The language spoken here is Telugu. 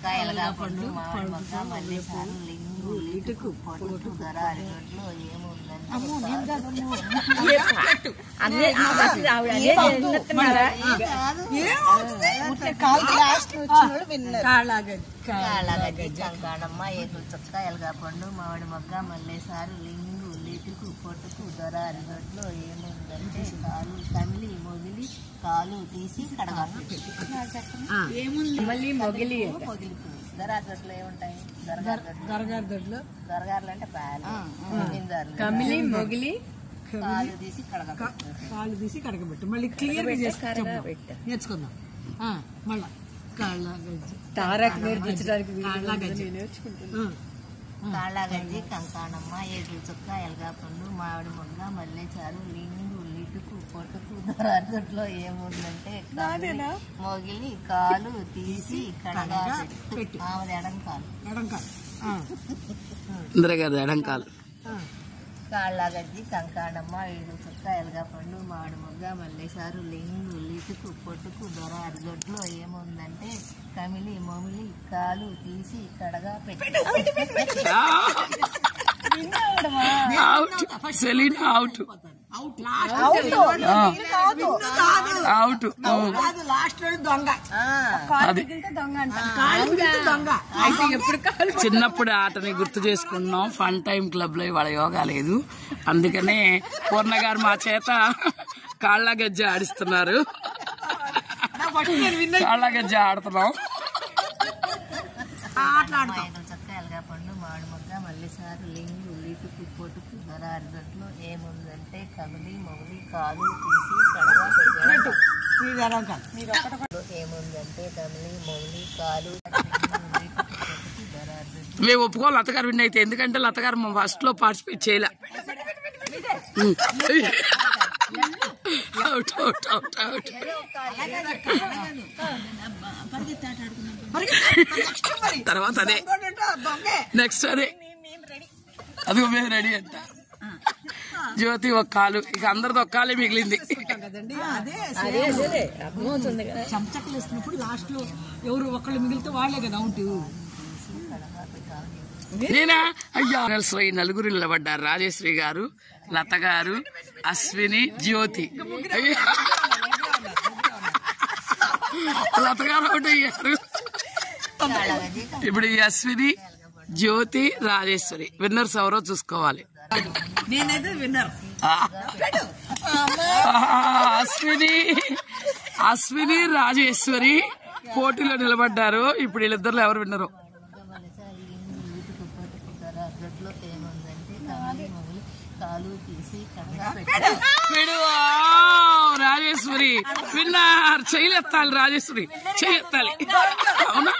చుక్క ఎలగా పండు మామిడి మొక్క మల్లె సారు లింగు ఇటుకు పొట్టు ధర అరిగొడ్లు ఏముందని కంకాణమ్మ ఏకుల చుక్క ఎలగా పండు మామిడి మొక్క మల్లె సారు లింగు ఇటుకు పొట్టుకు ధర అరిగొడ్లు ఏముందంటే కాలు కమిలి మొగిలి కాలు తీసి కడగాలి మొగిలి దరాగొడ్లు ఏముంటాయి దరగారులు అంటే పాలు కమిలి మొగిలి కాలు తీసి కడగబెట్టు మళ్ళీ క్లియర్ నేర్చుకుందాం మళ్ళీ కాళ్ళగజ్జి కంకాణమ్మ ఏగుల చుక్క ఎలగా పండు మామిడి మొగ్గ మల్లె చారు లింగు ఇటుకు పొట్టుకు దొడ్లో ఏముందంటే మొగిలి కాలు తీసి కడగా పెట్టు ఆమెది ఎడంకాలు కాళ్ళగజ్జి కంకాణమ్మ ఏగుల చుక్క ఎలగా పండు మామిడి మొగ్గ మల్లె చారు లింగు ఇటుకు పొట్టుకు దొర అరిగొడ్లో ఏముందంటే కమిలి మొమిలి కాలు తీసి కడగా పెట్టు చిన్నప్పుడు ఆటని గుర్తు చేసుకున్నాం. ఫన్ టైం క్లబ్ లో ఇవాళ యోగా లేదు, అందుకనే పూర్ణ గారు మా చేత కాళ్ళ గజ్జ ఆడిస్తున్నారు. కాళ్ళ గజ్జ ఆడుతున్నాం. పండు మామిడి మొగ్గ మల్లె సారు లింగు ఇటుకు పొట్టుకు ధర అరిగొడ్లు ఏముందంటే కమిలి మొగిలి కాలు తీసి కడగా పెట్టు ఏముందంటే కమిలి మొగిలి కాలు మేము ఒప్పుకోవాలి లతగారు విన్ అయితే, ఎందుకంటే లతగారు ఫస్ట్ లో పార్టిసిపేట్ చేయలే. తర్వాత అదే నెక్స్ట్ అదే అది మేము రెడీ అంట. జ్యోతి ఒక కాలు, ఇక అందరిది ఒక కాలే మిగిలింది. చెంచకలు వేసినప్పుడు లాస్ట్ లో ఎవరు ఒకళ్ళు మిగిలితే వాళ్ళే కదా అవుట్. నేనా అయ్యా నలుగురు నిలబడ్డారు. రాజేశ్వరి గారు, లత గారు, అశ్విని, జ్యోతి. లత గారు అవుట్ అయ్యారు. ఇప్పుడు ఈ అశ్విని, జ్యోతి, రాజేశ్వరి విన్నర్స్ ఎవరో చూసుకోవాలి. అశ్విని రాజేశ్వరి పోటీలో నిలబడ్డారు. ఇప్పుడు వీళ్ళిద్దరు ఎవరు విన్నరు? రాజేశ్వరి విన్నర్. చేయలెత్తాలి, రాజేశ్వరి చేయెత్తాలి. అవునా?